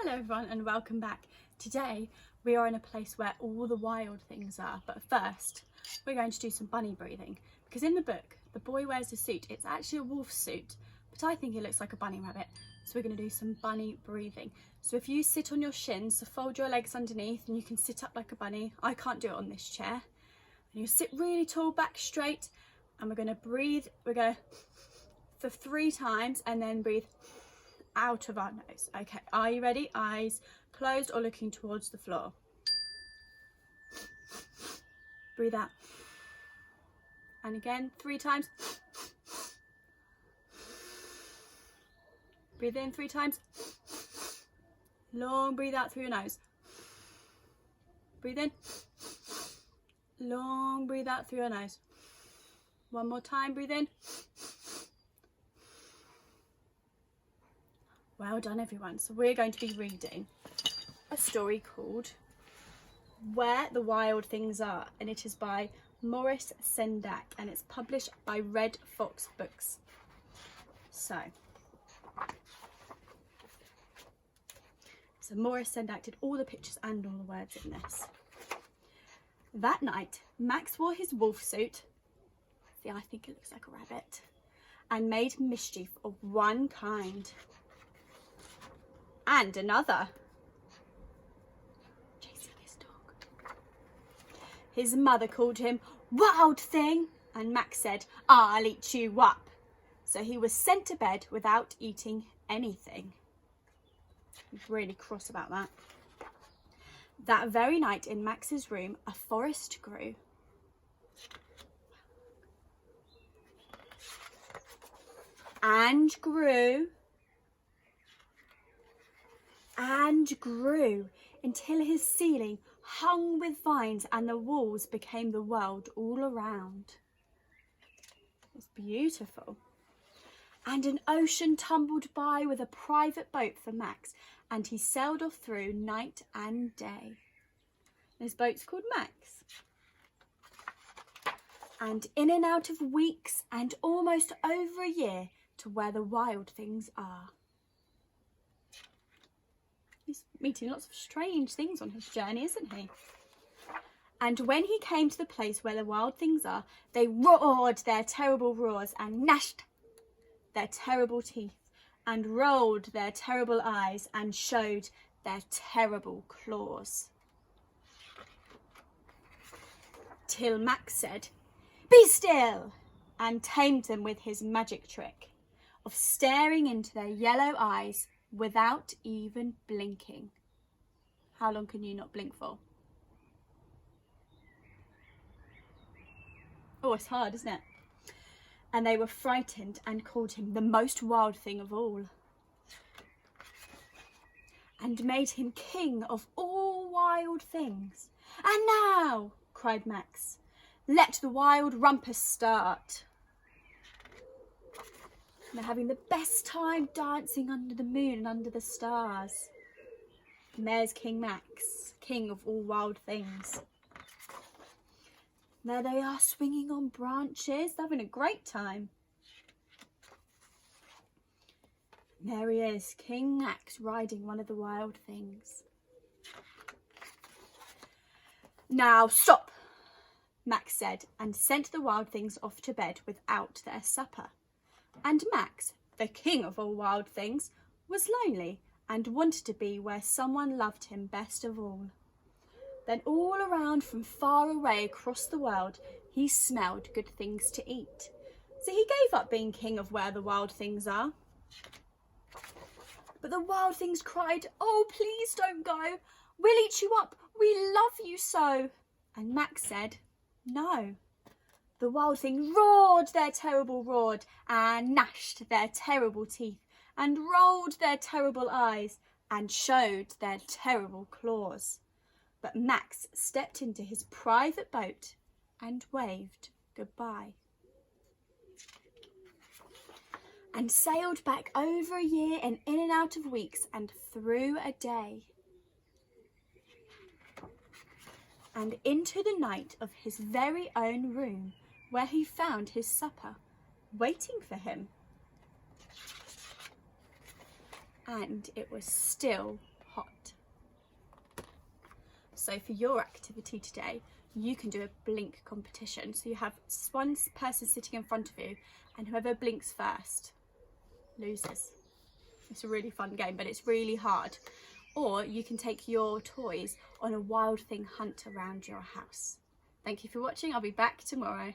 Hello everyone and welcome back. Today we are in a place where all the wild things are, but first we're going to do some bunny breathing, because in the book the boy wears a suit. It's actually a wolf suit, but I think it looks like a bunny rabbit, so we're going to do some bunny breathing. So if you sit on your shins, so fold your legs underneath and you can sit up like a bunny. I can't do it on this chair. And you sit really tall, back straight, and we're going to breathe. We're going to for 3 times and then breathe out of our nose. Okay, are you ready? Eyes closed or looking towards the floor. Breathe out. And again, 3 times. Breathe in 3 times. Long breathe out through your nose. Breathe in. Long breathe out through your nose. One more time, breathe in. Well done everyone. So we're going to be reading a story called Where the Wild Things Are, and it is by Maurice Sendak and it's published by Red Fox Books. So Maurice Sendak did all the pictures and all the words in this. That night Max wore his wolf suit, see I think it looks like a rabbit, and made mischief of one kind and another, chasing his dog. His mother called him "Wild Thing," and Max said, "I'll eat you up." So he was sent to bed without eating anything. He's really cross about that. That very night in Max's room, a forest grew. And grew. And grew until his ceiling hung with vines and the walls became the world all around. It's beautiful. And an ocean tumbled by with a private boat for Max, and he sailed off through night and day. His boat's called Max. And in and out of weeks and almost over a year to where the wild things are. He's meeting lots of strange things on his journey, isn't he? And when he came to the place where the wild things are, they roared their terrible roars and gnashed their terrible teeth and rolled their terrible eyes and showed their terrible claws. Till Max said, "Be still," and tamed them with his magic trick of staring into their yellow eyes without even blinking. How long can you not blink for? Oh, it's hard, isn't it? And they were frightened and called him the most wild thing of all, and made him king of all wild things. "And now," cried Max, "let the wild rumpus start." They're having the best time dancing under the moon and under the stars. And there's King Max, king of all wild things. There they are, swinging on branches, having a great time. And there he is, King Max, riding one of the wild things. "Now stop," Max said, and sent the wild things off to bed without their supper. And Max, the king of all wild things, was lonely and wanted to be where someone loved him best of all. Then all around from far away across the world, he smelled good things to eat. So he gave up being king of where the wild things are. But the wild things cried, "Oh, please don't go. We'll eat you up. We love you so." And Max said, "No." The wild things roared their terrible roar and gnashed their terrible teeth and rolled their terrible eyes and showed their terrible claws. But Max stepped into his private boat and waved goodbye. And sailed back over a year and in and out of weeks and through a day. And into the night of his very own room, where he found his supper waiting for him. And it was still hot. So for your activity today, you can do a blink competition. So you have one person sitting in front of you, and whoever blinks first loses. It's a really fun game, but it's really hard. Or you can take your toys on a wild thing hunt around your house. Thank you for watching. I'll be back tomorrow.